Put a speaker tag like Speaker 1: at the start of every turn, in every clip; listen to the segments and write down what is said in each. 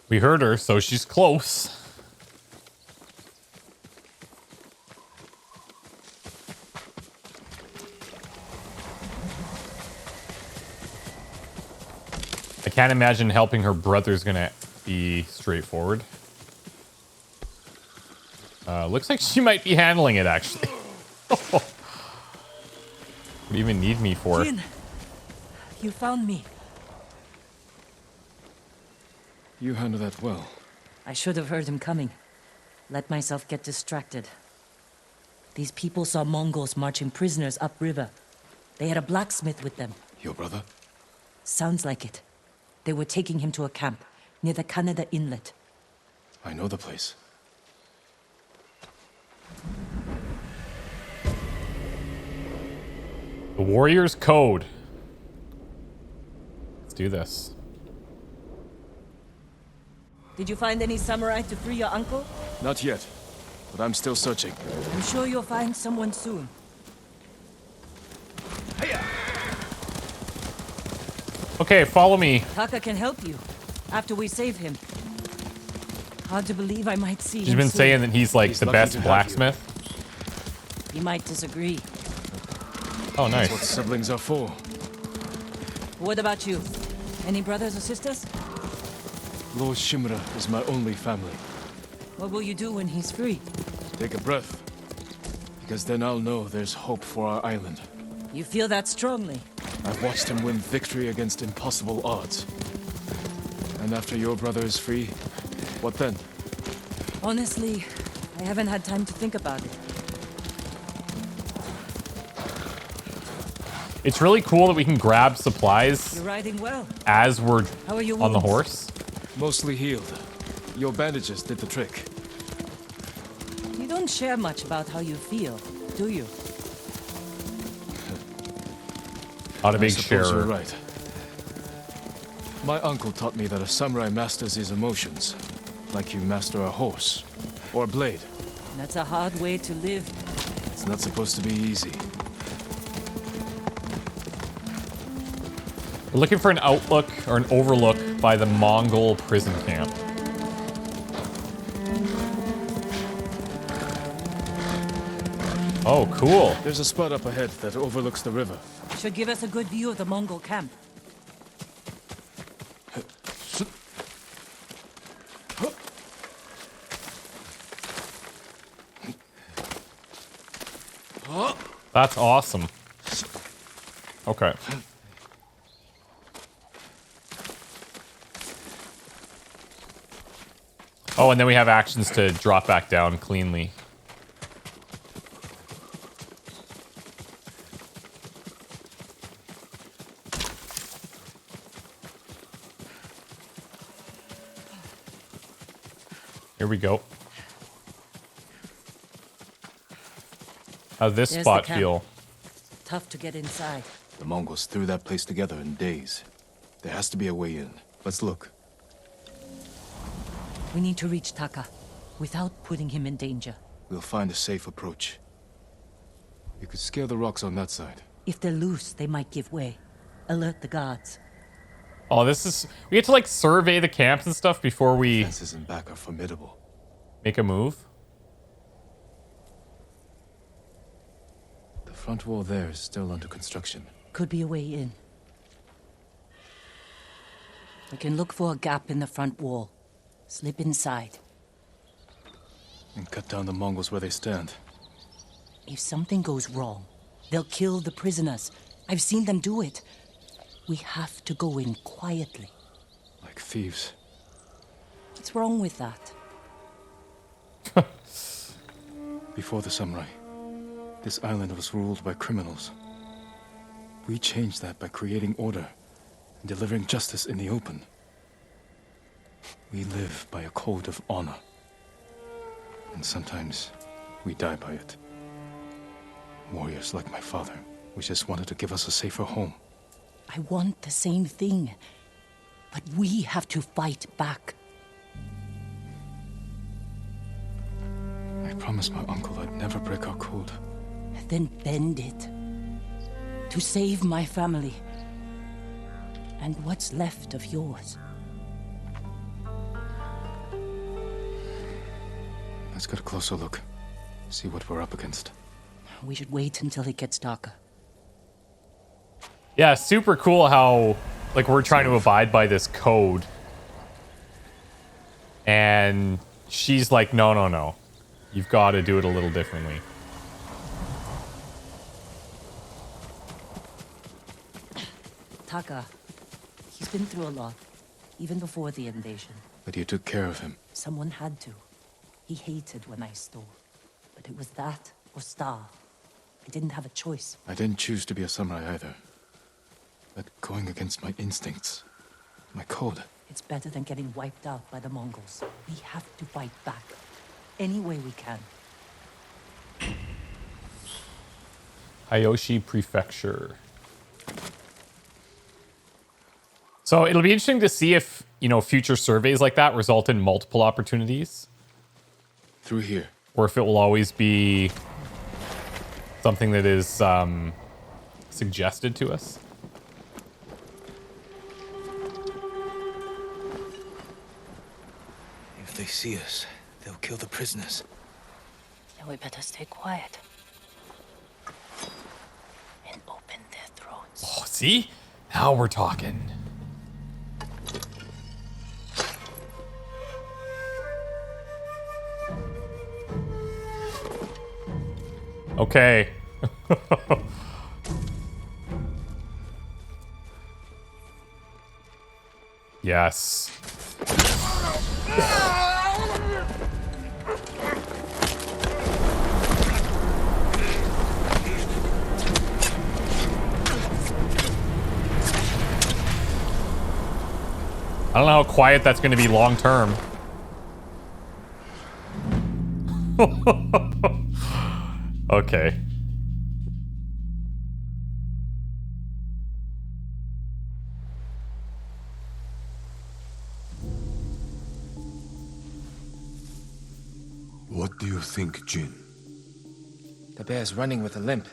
Speaker 1: We heard her, so she's close. I can't imagine helping her brother's gonna be straightforward. Looks like she might be handling it, actually. What do you even need me for?
Speaker 2: Jin, you found me.
Speaker 3: You handled that well.
Speaker 2: I should have heard him coming. Let myself get distracted. These people saw Mongols marching prisoners upriver. They had a blacksmith with them.
Speaker 3: Your brother?
Speaker 2: Sounds like it. They were taking him to a camp near the Canada Inlet.
Speaker 3: I know the place.
Speaker 1: The Warrior's Code. Let's do this.
Speaker 2: Did you find any samurai to free your uncle?
Speaker 3: Not yet, but I'm still searching.
Speaker 2: I'm sure you'll find someone soon.
Speaker 1: Okay, follow me.
Speaker 2: Taka can help you after we save him. Hard to believe I might see
Speaker 1: She's
Speaker 2: him
Speaker 1: been
Speaker 2: soon.
Speaker 1: saying that he's like
Speaker 3: He's
Speaker 1: the
Speaker 3: lucky
Speaker 1: best
Speaker 3: to have
Speaker 1: blacksmith.
Speaker 2: He might disagree.
Speaker 1: Oh, nice.
Speaker 3: That's what siblings are for.
Speaker 2: What about you? Any brothers or sisters?
Speaker 3: Lord Shimura is my only family.
Speaker 2: What will you do when he's free?
Speaker 3: Take a breath. Because then I'll know there's hope for our island.
Speaker 2: You feel that strongly?
Speaker 3: I've watched him win victory against impossible odds. And after your brother is free, what then?
Speaker 2: Honestly, I haven't had time to think about it.
Speaker 1: It's really cool that we can grab supplies
Speaker 2: You're riding well.
Speaker 1: as we're
Speaker 2: How are your
Speaker 1: on the
Speaker 2: wounds?
Speaker 1: horse.
Speaker 3: Mostly healed. Your bandages did the trick.
Speaker 2: You don't share much about how you feel, do you?
Speaker 1: Not a
Speaker 3: I
Speaker 1: big
Speaker 3: suppose you're
Speaker 1: sharer.
Speaker 3: right. My uncle taught me that a samurai masters his emotions, like you master a horse or a blade.
Speaker 2: That's a hard way to live.
Speaker 3: It's not supposed to be easy.
Speaker 1: We're looking for an outlook or an overlook by the Mongol prison camp. Oh, cool.
Speaker 3: There's a spot up ahead that overlooks the river.
Speaker 2: Should give us a good view of the Mongol camp.
Speaker 1: That's awesome. Okay. Oh, and then we have actions to drop back down cleanly. Here we go. How's this
Speaker 2: There's
Speaker 1: spot
Speaker 2: the camp.
Speaker 1: feel?
Speaker 2: Tough to get inside.
Speaker 3: The Mongols threw that place together in days. There has to be a way in. Let's look.
Speaker 2: We need to reach Taka without putting him in danger.
Speaker 3: We'll find a safe approach. You could scale the rocks on that side.
Speaker 2: If they're loose, they might give way. Alert the guards.
Speaker 1: Oh, this is... We get to, like, survey the camps and stuff before we
Speaker 3: Fences in back are formidable.
Speaker 1: make a move.
Speaker 3: The front wall there is still under construction.
Speaker 2: Could be a way in. We can look for a gap in the front wall. Slip inside.
Speaker 3: And cut down the Mongols where they stand.
Speaker 2: If something goes wrong, they'll kill the prisoners. I've seen them do it. We have to go in quietly.
Speaker 3: Like thieves.
Speaker 2: What's wrong with that?
Speaker 3: Before the samurai, this island was ruled by criminals. We changed that by creating order and delivering justice in the open. We live by a code of honor. And sometimes we die by it. Warriors like my father, we just wanted to give us a safer home.
Speaker 2: I want the same thing. But we have to fight back.
Speaker 3: I promised my uncle I'd never break our code.
Speaker 2: Then bend it. To save my family. And what's left of yours.
Speaker 3: Let's get a closer look. See what we're up against.
Speaker 2: We should wait until it gets darker.
Speaker 1: Yeah, super cool how, like, we're trying to abide by this code. And she's like, no, no, no. You've got to do it a little differently.
Speaker 2: Taka, he's been through a lot, even before the invasion.
Speaker 3: But you took care of him.
Speaker 2: Someone had to. He hated when I stole. But it was that or starve. I didn't have a choice.
Speaker 3: I didn't choose to be a samurai either. But going against my instincts, my code.
Speaker 2: It's better than getting wiped out by the Mongols. We have to fight back. Any way we can.
Speaker 1: Hayoshi Prefecture. So it'll be interesting to see if, you know, future surveys like that result in multiple opportunities.
Speaker 3: Through here.
Speaker 1: Or if it will always be something that is suggested to us.
Speaker 4: If they see us, they'll kill the prisoners.
Speaker 2: Then we better stay quiet. And open their throats.
Speaker 1: Oh, see? Now we're talking. Okay. Yes. I don't know how quiet that's going to be long term. Okay.
Speaker 5: What do you think, Jin?
Speaker 4: The bear's running with a limp.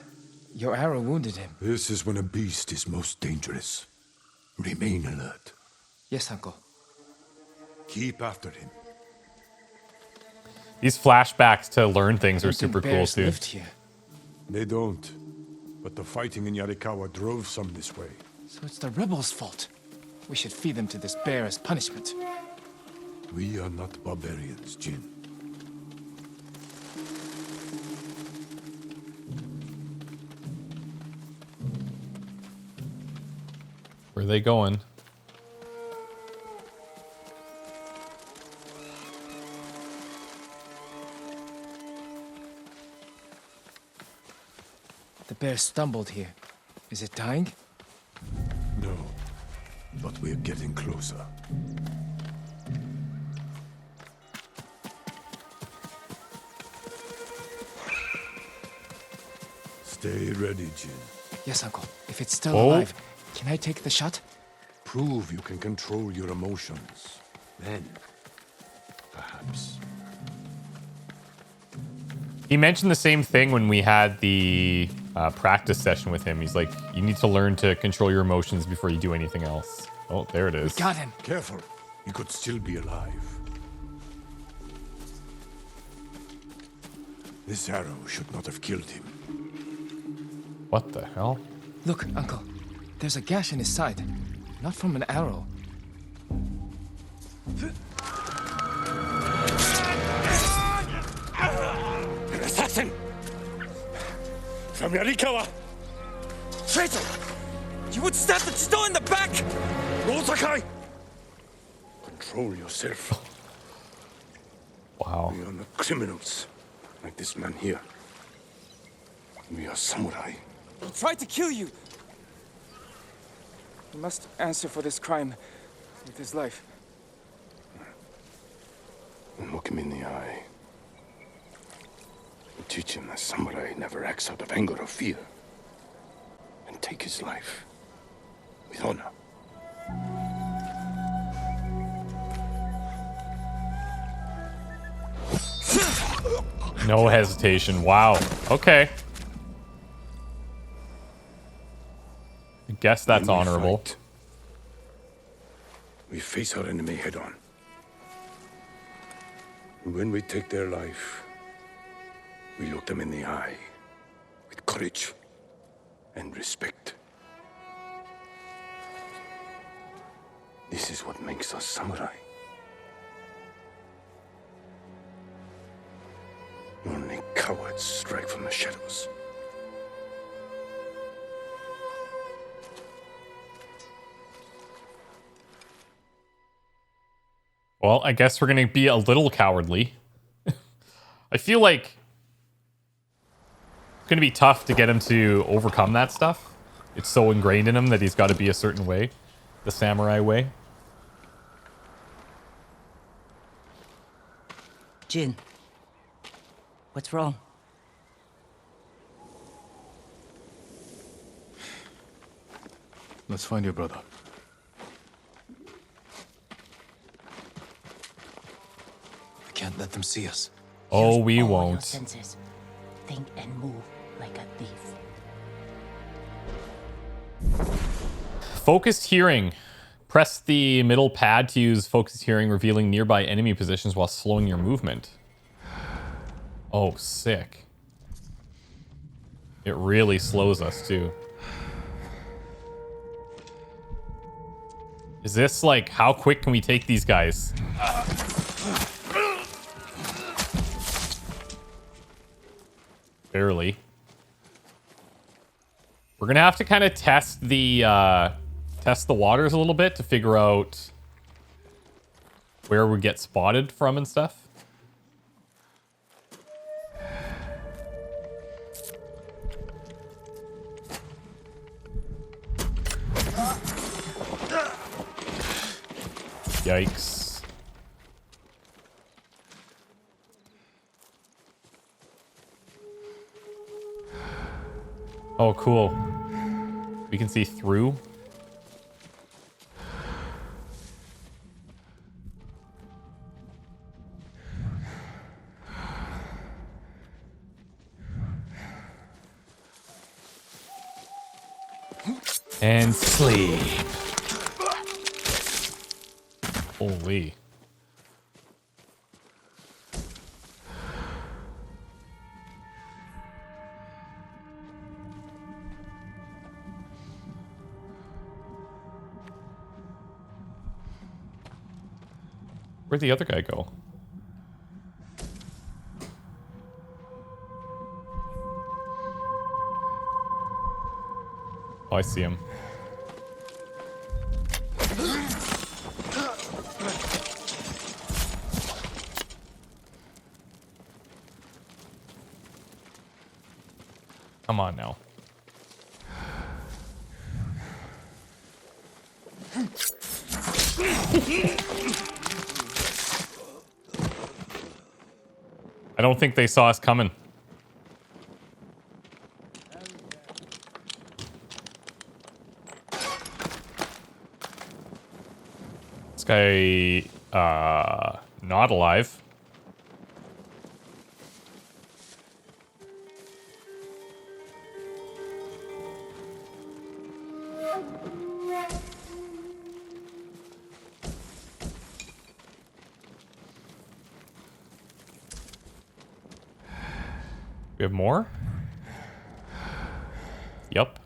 Speaker 4: Your arrow wounded him.
Speaker 5: This is when a beast is most dangerous. Remain alert.
Speaker 4: Yes, uncle.
Speaker 5: Keep after him.
Speaker 1: These flashbacks to learn things are
Speaker 4: I think
Speaker 1: super cool
Speaker 4: bears
Speaker 1: too.
Speaker 4: lived here.
Speaker 5: They don't. But the fighting in Yarikawa drove some this way.
Speaker 4: So it's the rebels' fault. We should feed them to this bear as punishment.
Speaker 5: We are not barbarians, Jin.
Speaker 1: Where are they going?
Speaker 4: The bear stumbled here. Is it dying?
Speaker 5: No. But we're getting closer. Stay ready, Jin.
Speaker 4: Yes, uncle. If it's still
Speaker 1: Oh.
Speaker 4: alive, can I take the shot?
Speaker 5: Prove you can control your emotions. Then, perhaps.
Speaker 1: He mentioned the same thing when we had the practice session with him. He's like, you need to learn to control your emotions before you do anything else. Oh, there it is.
Speaker 4: Got him.
Speaker 5: Careful. He could still be alive. This arrow should not have killed him.
Speaker 1: What the hell?
Speaker 4: Look, uncle. There's a gash in his side. Not from an arrow.
Speaker 5: An assassin! From Yarikawa!
Speaker 4: Traitor! You would stab the Chido in the back!
Speaker 5: Sakai! Control yourself.
Speaker 1: Wow.
Speaker 5: We are not criminals, like this man here. We are samurai.
Speaker 6: He tried to kill you. He must answer for this crime with his life.
Speaker 5: And look him in the eye. And teach him that samurai never acts out of anger or fear. And take his life with honor.
Speaker 1: No hesitation. Wow. Okay. I guess that's
Speaker 5: When we
Speaker 1: honorable.
Speaker 5: fight, we face our enemy head on. And when we take their life, we look them in the eye with courage and respect. This is what makes us samurai. Only cowards strike from the shadows.
Speaker 1: Well, I guess we're going to be a little cowardly. I feel like it's going to be tough to get him to overcome that stuff. It's so ingrained in him that he's got to be a certain way. The samurai way.
Speaker 2: Jin, what's wrong?
Speaker 3: Let's find your brother.
Speaker 4: I can't let them see us.
Speaker 1: Oh, we
Speaker 2: Use all your
Speaker 1: won't.
Speaker 2: senses. Think and move like a thief.
Speaker 1: Focused hearing. Press the middle pad to use focused hearing, revealing nearby enemy positions while slowing your movement. Oh, sick. It really slows us, too. Is this like, how quick can we take these guys? Barely. We're gonna have to kind of test the waters a little bit to figure out where we get spotted from and stuff. Yikes. Oh, cool. We can see through. And sleep. Holy. Where'd the other guy go? Oh, I see him. Come on now. I don't think they saw us coming. This guy, not alive. We have more? Yup.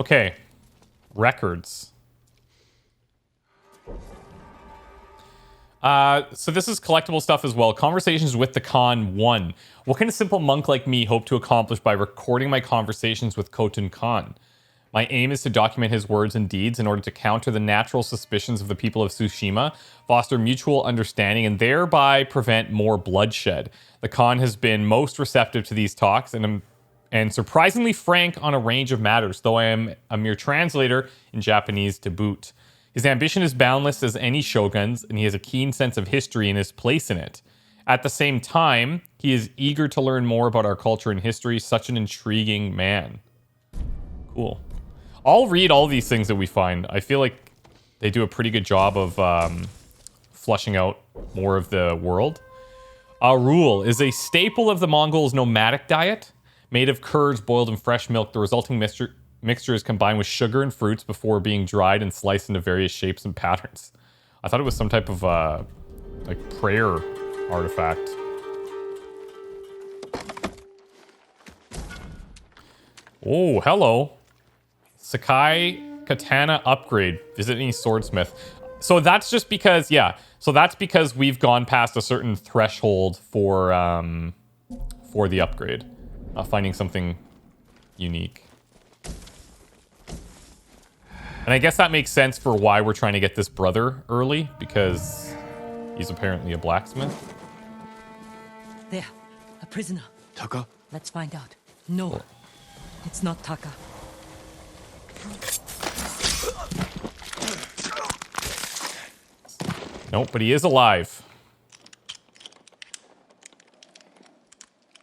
Speaker 1: Okay. Records. So this is collectible stuff as well. Conversations with the Khan 1. What can a simple monk like me hope to accomplish by recording my conversations with Khotun Khan? My aim is to document his words and deeds in order to counter the natural suspicions of the people of Tsushima, foster mutual understanding, and thereby prevent more bloodshed. The Khan has been most receptive to these talks and surprisingly frank on a range of matters, though I am a mere translator in Japanese to boot. His ambition is boundless as any shogun's, and he has a keen sense of history and his place in it. At the same time, he is eager to learn more about our culture and history. Such an intriguing man. Cool. I'll read all these things that we find. I feel like they do a pretty good job of flushing out more of the world. Rule is a staple of the Mongols' nomadic diet, made of curds boiled in fresh milk. The resulting mixture is combined with sugar and fruits before being dried and sliced into various shapes and patterns. I thought it was some type of like prayer artifact. Oh, hello. Sakai katana upgrade. Visit any swordsmith. So that's just because, yeah. So that's because we've gone past a certain threshold for the upgrade. Finding something unique. And I guess that makes sense for why we're trying to get this brother early, because he's apparently a blacksmith.
Speaker 2: There, a prisoner.
Speaker 3: Taka?
Speaker 2: Let's find out. No, it's not Taka.
Speaker 1: Nope, but he is alive.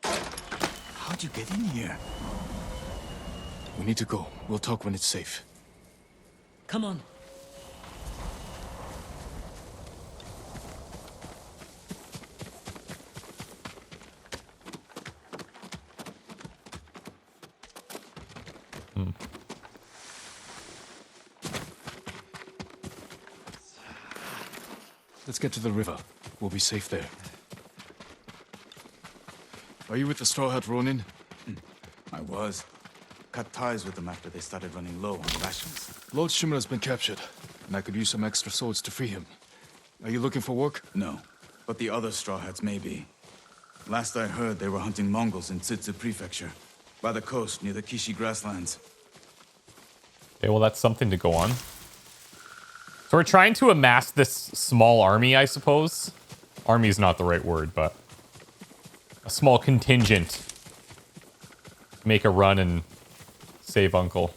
Speaker 3: How'd you get in here? We need to go. We'll talk when it's safe.
Speaker 2: Come on.
Speaker 3: Let's get to the river. We'll be safe there. Are you with the Straw Hat Ronin?
Speaker 7: I was. Cut ties with them after they started running low on rations.
Speaker 3: Lord Shimura's been captured, and I could use some extra swords to free him. Are you looking for work?
Speaker 7: No, but the other Straw Hats may be. Last I heard, they were hunting Mongols in Tsutsu Prefecture, by the coast near the Kishi grasslands.
Speaker 1: Okay, well, that's something to go on. So we're trying to amass this small army, I suppose. Army is not the right word, but a small contingent. Make a run and save Uncle.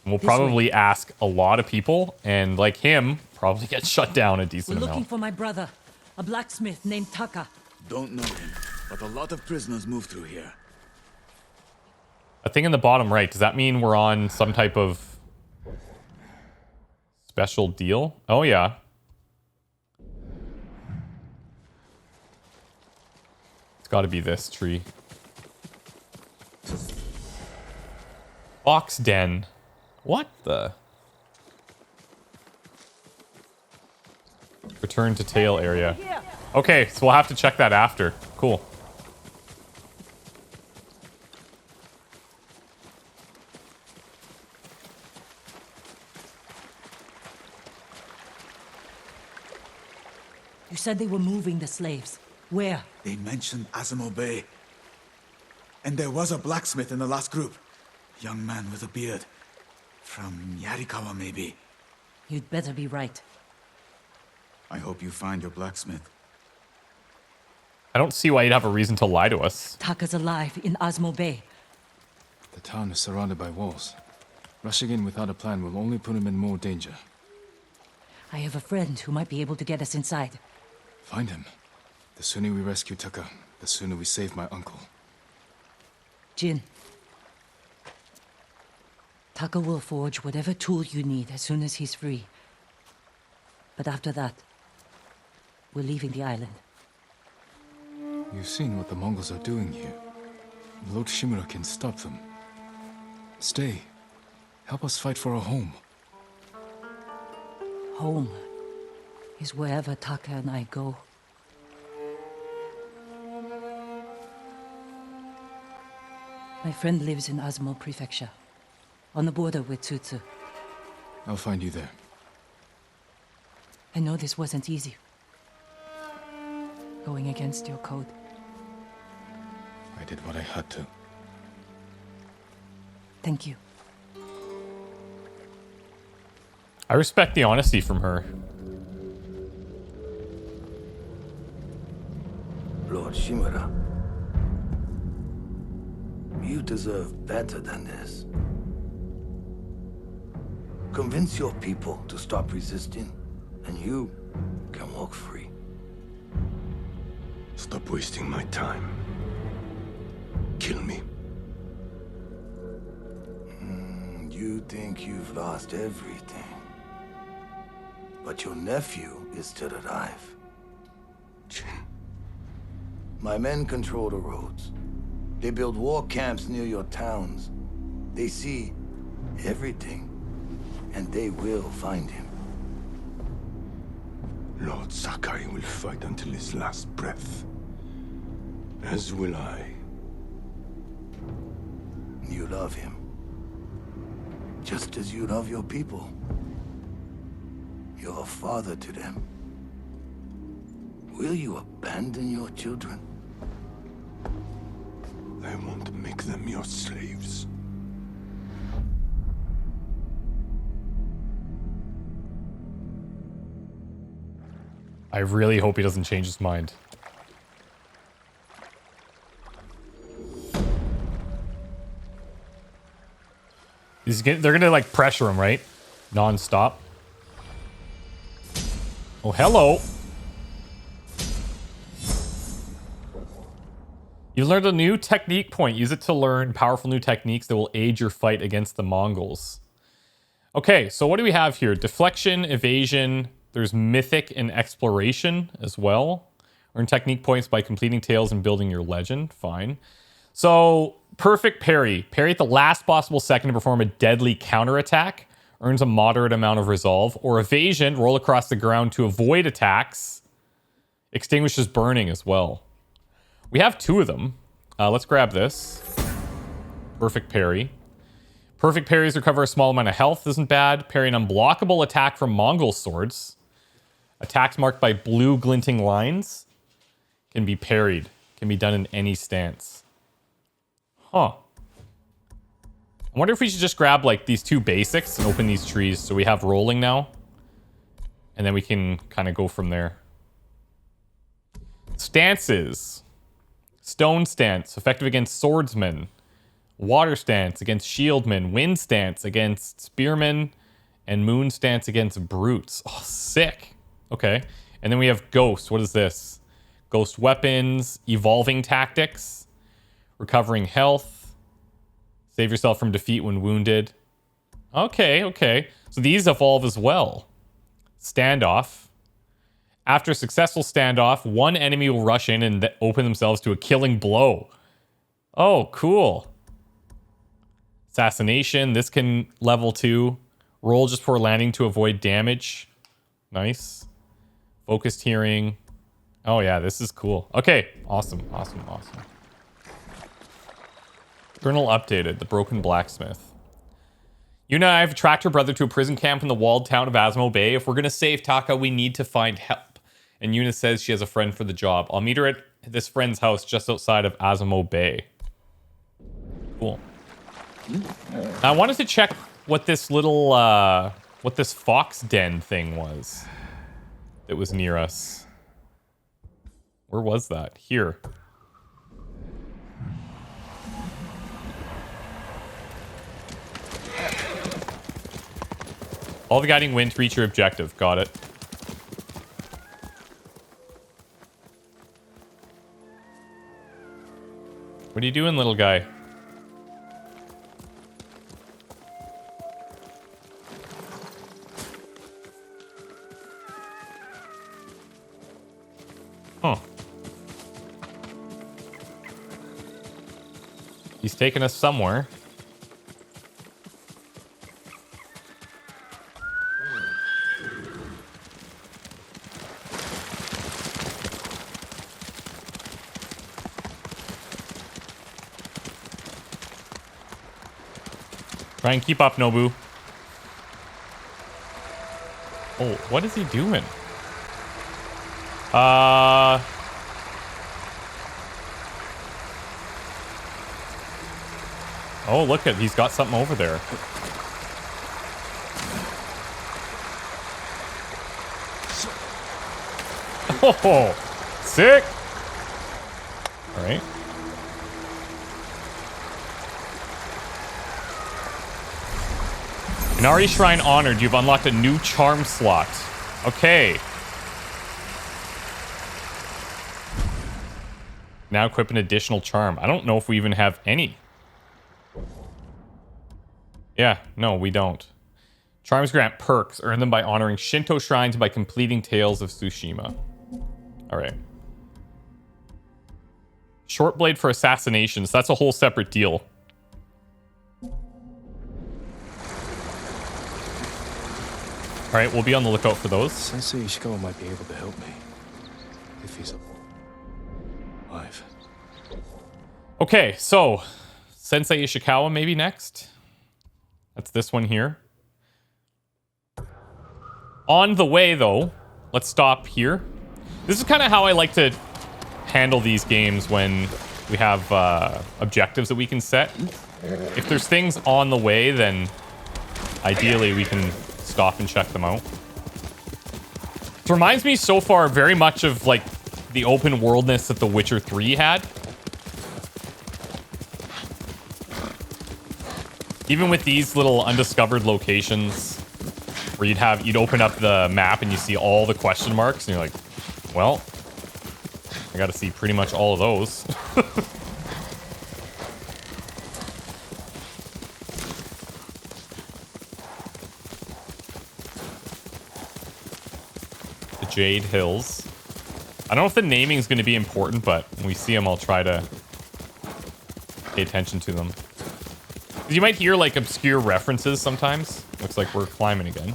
Speaker 1: And we'll probably ask a lot of people, and like him, probably get shut down a decent
Speaker 2: We're looking
Speaker 1: amount.
Speaker 2: for my brother, a blacksmith named Taka.
Speaker 7: Don't know him, but a lot of prisoners move through here.
Speaker 1: A thing in the bottom right, does that mean we're on some type of special deal? Oh, yeah. It's got to be this tree. Fox den. What the? Return to tail area. Okay, so we'll have to check that after. Cool.
Speaker 2: You said they were moving the slaves. Where?
Speaker 7: They mentioned Azamo Bay. And there was a blacksmith in the last group. Young man with a beard. From Yarikawa, maybe.
Speaker 2: You'd better be right.
Speaker 7: I hope you find your blacksmith.
Speaker 1: I don't see why you'd have a reason to lie to us.
Speaker 2: Taka's alive in Azamo Bay.
Speaker 3: The town is surrounded by walls. Rushing in without a plan will only put him in more danger.
Speaker 2: I have a friend who might be able to get us inside.
Speaker 3: Find him. The sooner we rescue Taka, the sooner we save my uncle.
Speaker 2: Jin. Taka will forge whatever tool you need as soon as he's free. But after that, we're leaving the island.
Speaker 3: You've seen what the Mongols are doing here. Lord Shimura can stop them. Stay. Help us fight for a home.
Speaker 2: Home is wherever Taka and I go. My friend lives in Azamo Prefecture, on the border with Tsutsu.
Speaker 3: I'll find you there.
Speaker 2: I know this wasn't easy. Going against your code.
Speaker 3: I did what I had to.
Speaker 2: Thank you.
Speaker 1: I respect the honesty from her.
Speaker 5: Lord Shimura, you deserve better than this.
Speaker 8: convince your people to stop resisting, and you can walk free.
Speaker 5: Stop wasting my time. Kill me.
Speaker 8: You think you've lost everything. But your nephew is still alive.
Speaker 5: Jin.
Speaker 8: My men control the roads. They build war camps near your towns. They see everything, and they will find him.
Speaker 5: Lord Sakai will fight until his last breath. As will I.
Speaker 8: You love him. Just as you love your people. You're a father to them. Will you abandon your children?
Speaker 5: I won't make them your slaves.
Speaker 1: I really hope he doesn't change his mind. They're gonna like pressure him, right? Non-stop. Oh, hello. You learned a new technique point. Use it to learn powerful new techniques that will aid your fight against the Mongols. Okay, so what do we have here? Deflection, evasion. There's mythic and exploration as well. Earn technique points by completing tales and building your legend. Fine. So, perfect parry. Parry at the last possible second to perform a deadly counterattack. Earns a moderate amount of resolve. Or evasion, roll across the ground to avoid attacks. Extinguishes burning as well. We have two of them. Let's grab this. Perfect parry. Perfect parries recover a small amount of health. Isn't bad. Parry an unblockable attack from Mongol swords. Attacks marked by blue glinting lines can be parried. Can be done in any stance. Huh. I wonder if we should just grab like these two basics and open these trees so we have rolling now. And then we can kind of go from there. Stances. Stone stance, effective against swordsmen. Water stance against shieldmen. Wind stance against spearmen. And moon stance against brutes. Oh, sick. Okay. And then we have ghost. What is this? Ghost weapons. Evolving tactics. Recovering health. Save yourself from defeat when wounded. Okay, okay. So these evolve as well. Standoff. After a successful standoff, one enemy will rush in and open themselves to a killing blow. Oh, cool. Assassination. This can level 2. Roll just before landing to avoid damage. Nice. Focused hearing. Oh, yeah, this is cool. Okay, awesome, awesome, awesome. Journal updated. The Broken Blacksmith. Yuna and I have tracked her brother to a prison camp in the walled town of Azamo Bay. If we're going to save Taka, we need to find help. And Yuna says she has a friend for the job. I'll meet her at this friend's house just outside of Azamo Bay. Cool. I wanted to check what this little, what this fox den thing was that was near us. Where was that? Here. All the guiding wind to reach your objective. Got it. What are you doing, little guy? Huh. He's taking us somewhere. Try and keep up, Nobu. Oh, what is he doing? Oh, look at, he's got something over there. Oh, sick. All right. Inari Shrine honored. You've unlocked a new charm slot. Okay. Now equip an additional charm. I don't know if we even have any. Yeah, no, we don't. Charms grant perks. Earn them by honoring Shinto shrines and by completing Tales of Tsushima. Alright. Short blade for assassinations. That's a whole separate deal. Alright, we'll be on the lookout for those.
Speaker 3: Sensei Ishikawa might be able to help me. If he's alive.
Speaker 1: Okay, so Sensei Ishikawa maybe next. That's this one here. On the way, though, let's stop here. This is kind of how I like to handle these games when we have objectives that we can set. If there's things on the way, then ideally we can stop and check them out. It reminds me so far very much of like the open worldness that The Witcher 3 had. Even with these little undiscovered locations where you'd open up the map and you see all the question marks and you're like, well, I got to see pretty much all of those. The Jade Hills. I don't know if the naming is going to be important, but when we see them, I'll try to pay attention to them. You might hear like obscure references sometimes. Looks like we're climbing again.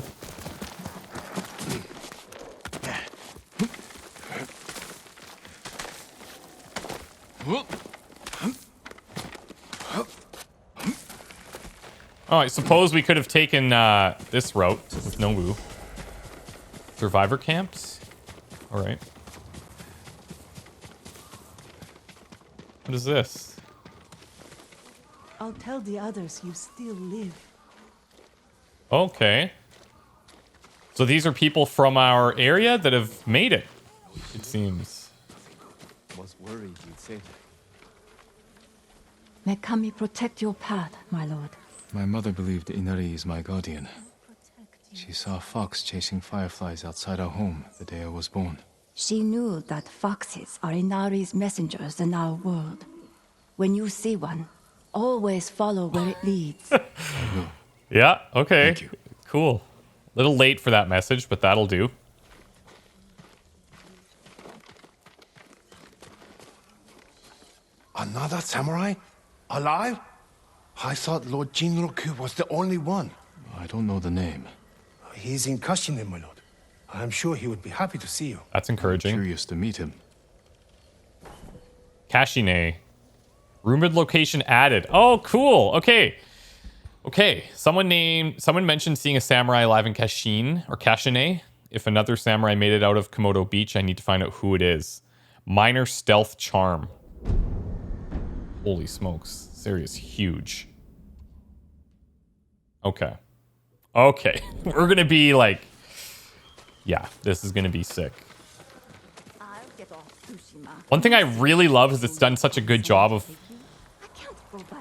Speaker 1: Oh, I suppose we could have taken this route with Nobu. Survivor camps? Alright. What is this?
Speaker 9: I'll tell the others you still live.
Speaker 1: Okay. So these are people from our area that have made it, it seems.
Speaker 3: Was worried you'd say that.
Speaker 9: May Kami protect your path, my lord.
Speaker 3: My mother believed Inari is my guardian. She saw a fox chasing fireflies outside our home the day I was born.
Speaker 9: She knew that foxes are Inari's messengers in our world. When you see one, always follow where it leads.
Speaker 1: Yeah, okay.
Speaker 3: Thank you.
Speaker 1: Cool. Little late for that message, but that'll do.
Speaker 5: Another samurai? Alive? I thought Lord Jinroku was the only one.
Speaker 3: I don't know the name.
Speaker 5: He's in Kashine, my lord. I'm sure he would be happy to see you.
Speaker 1: That's encouraging.
Speaker 3: Curious to meet him.
Speaker 1: Kashine. Rumored location added. Oh, cool. Okay. Okay. Someone mentioned seeing a samurai alive in Kashine or Kashine. If another samurai made it out of Komodo Beach, I need to find out who it is. Minor stealth charm. Holy smokes. This area is huge. Okay. Okay. We're going to be like... Yeah, this is going to be sick. One thing I really love is it's done such a good job of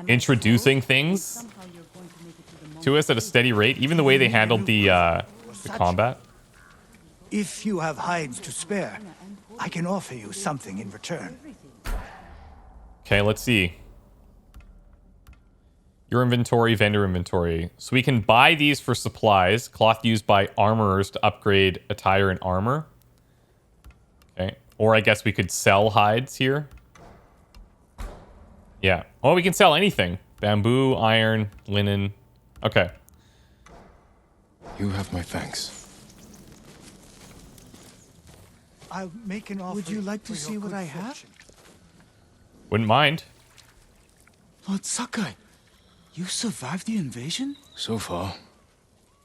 Speaker 1: introducing things to us at a steady rate. Even the way they handled the combat.
Speaker 7: If you have hides to spare, I can offer you something in return.
Speaker 1: Okay, let's see. Your inventory, vendor inventory. So we can buy these for supplies. Cloth used by armorers to upgrade attire and armor. Okay. Or I guess we could sell hides here. Yeah. Oh, we can sell anything. Bamboo, iron, linen. Okay.
Speaker 3: You have my thanks.
Speaker 7: I'll make an offer. Would you like to see what I have?
Speaker 1: Wouldn't mind.
Speaker 7: Lord Sakai, you survived the invasion?
Speaker 3: So far.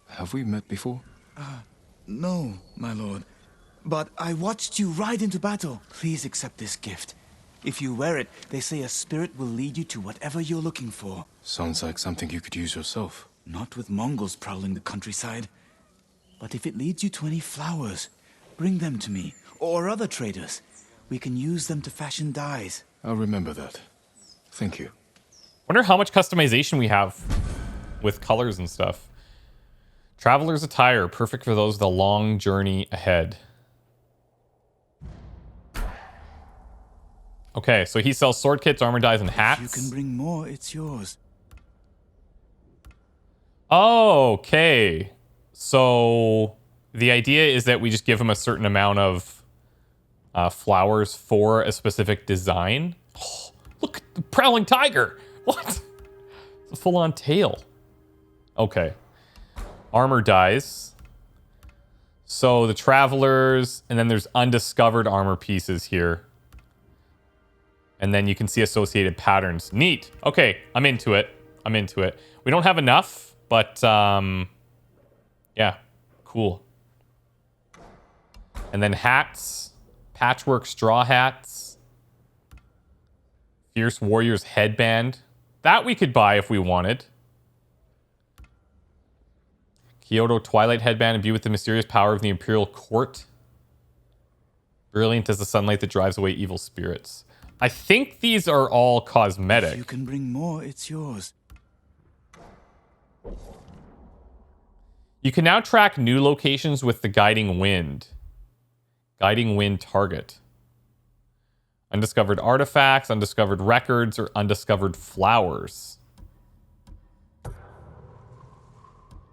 Speaker 3: Have we met before?
Speaker 7: No, my lord. But I watched you ride into battle. Please accept this gift. If you wear it, they say a spirit will lead you to whatever you're looking for.
Speaker 3: Sounds like something you could use yourself.
Speaker 7: Not with Mongols prowling the countryside. But if it leads you to any flowers, bring them to me, or other traders. We can use them to fashion dyes.
Speaker 3: I'll remember that. Thank you.
Speaker 1: Wonder how much customization we have with colors and stuff. Traveler's attire, perfect for those with a long journey ahead. Okay, so he sells sword kits, armor dyes, and hats.
Speaker 7: If you can bring more, it's yours.
Speaker 1: Okay. So the idea is that we just give him a certain amount of flowers for a specific design. Oh, look at the prowling tiger. What? It's a full-on tail. Okay. Armor dyes. So the travelers, and then there's undiscovered armor pieces here. And then you can see associated patterns. Neat. Okay, I'm into it. I'm into it. We don't have enough, but yeah, cool. And then hats, patchwork straw hats, fierce warrior's headband. That we could buy if we wanted. KYOTO Twilight headband, imbue with the mysterious power of the Imperial Court. Brilliant as the sunlight that drives away evil spirits. I think these are all cosmetic.
Speaker 7: If you can bring more, it's yours.
Speaker 1: You can now track new locations with the guiding wind. Guiding wind target. Undiscovered artifacts, undiscovered records, or undiscovered flowers.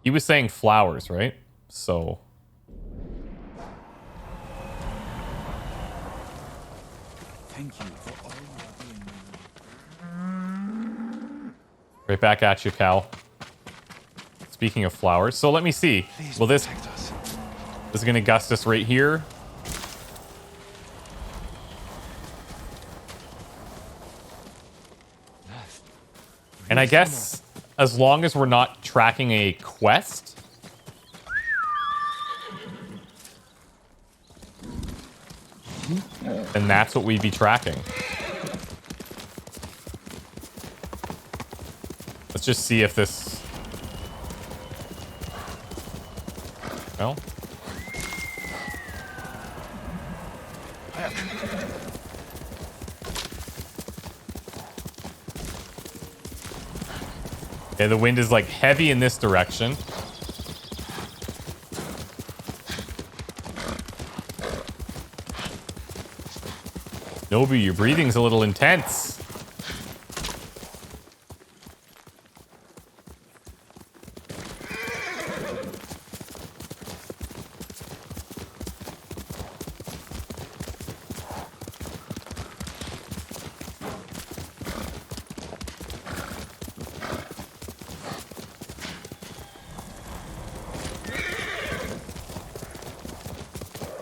Speaker 1: He was saying flowers, right? So.
Speaker 7: Thank you for all you're doing.
Speaker 1: Right back at you, Cal. Speaking of flowers. So let me see.
Speaker 7: Please
Speaker 1: Will this...
Speaker 7: protect us.
Speaker 1: This is going to gust us right here. And I guess as long as we're not tracking a quest, then that's what we'd be tracking. Let's just see if this... Well... Okay, the wind is like heavy in this direction. Nobu, your breathing's a little intense.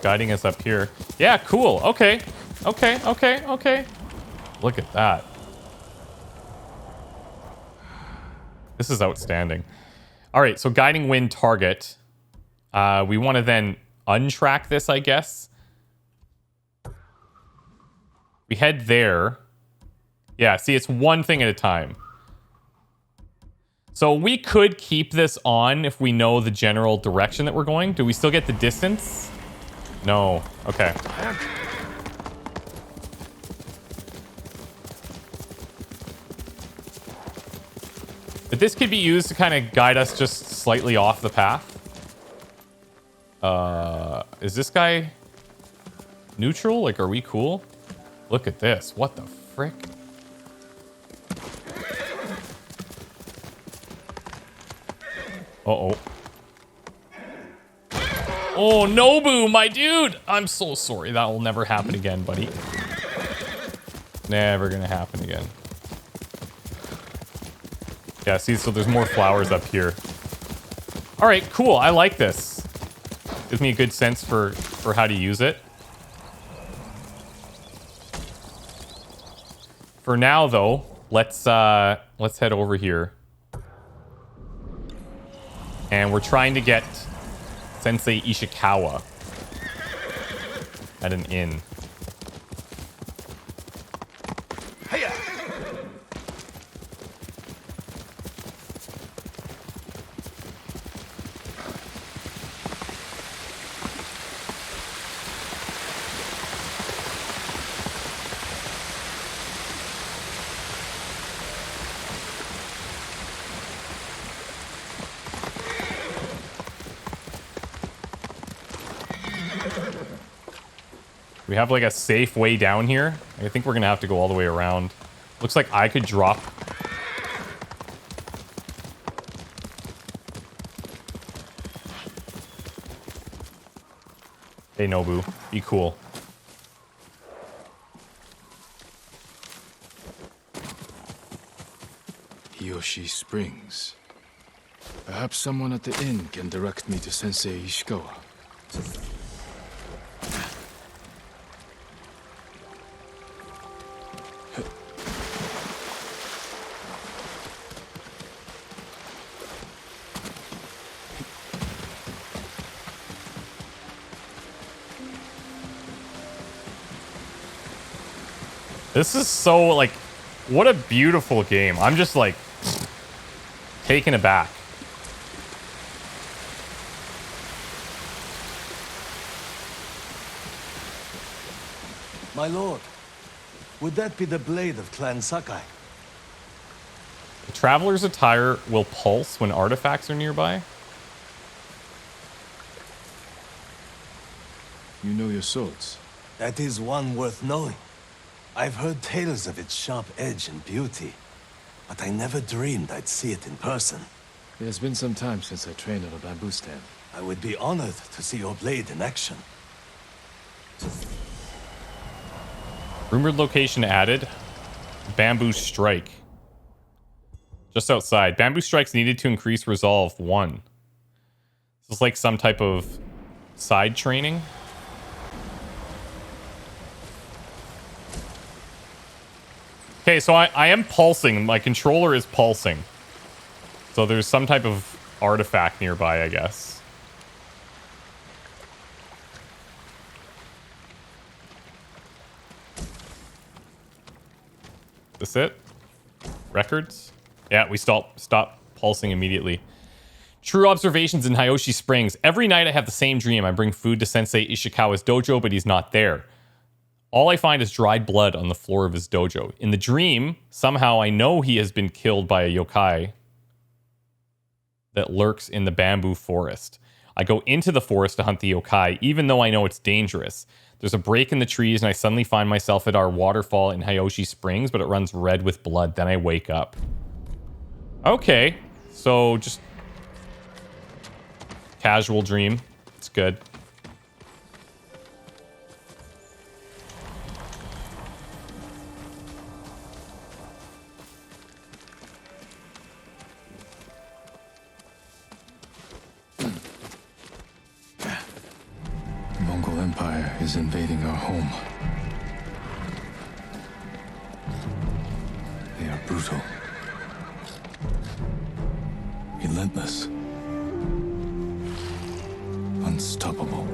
Speaker 1: Guiding us up here. Yeah, cool. Okay. Okay. Look at that. This is outstanding. All right, so guiding wind target. We want to then untrack this, I guess. We head there. Yeah, see, it's one thing at a time. So we could keep this on if we know the general direction that we're going. Do we still get the distance? No. Okay. But this could be used to kind of guide us just slightly off the path. Is this guy neutral? Like, are we cool? Look at this. What the frick? Uh-oh. Oh, Nobu, my dude! I'm so sorry. That will never happen again, buddy. Never gonna happen again. Yeah, see, so there's more flowers up here. All right, cool. I like this. Gives me a good sense for how to use it. For now, though, let's head over here. And we're trying to get Sensei Ishikawa at an inn. We have like a safe way down here. I think we're gonna have to go all the way around. Looks like I could drop. Hey Nobu, be cool.
Speaker 3: Hiyoshi Springs. Perhaps someone at the inn can direct me to Sensei Ishikawa.
Speaker 1: This is so, like, what a beautiful game. I'm just, like, taken aback.
Speaker 10: My lord, would that be the blade of Clan Sakai?
Speaker 1: The Traveler's attire will pulse when artifacts are nearby.
Speaker 3: You know your swords.
Speaker 10: That is one worth knowing. I've heard tales of its sharp edge and beauty, but I never dreamed I'd see it in person.
Speaker 3: It has been some time since I trained on a bamboo stand.
Speaker 10: I would be honored to see your blade in action.
Speaker 1: Rumored location added. Bamboo Strike. Just outside. Bamboo Strike's needed to increase resolve 1. This is like some type of side training. Okay, so I am pulsing. My controller is pulsing. So there's some type of artifact nearby, I guess. This it? Records? Yeah, we stop pulsing immediately. True observations in Hiyoshi Springs. Every night I have the same dream. I bring food to Sensei Ishikawa's dojo, but he's not there. All I find is dried blood on the floor of his dojo. In the dream, somehow I know he has been killed by a yokai that lurks in the bamboo forest. I go into the forest to hunt the yokai, even though I know it's dangerous. There's a break in the trees, and I suddenly find myself at our waterfall in Hiyoshi Springs, but it runs red with blood. Then I wake up. Okay, so just casual dream. It's good.
Speaker 3: The Mongol Empire is invading our home. They are brutal. Relentless. Unstoppable.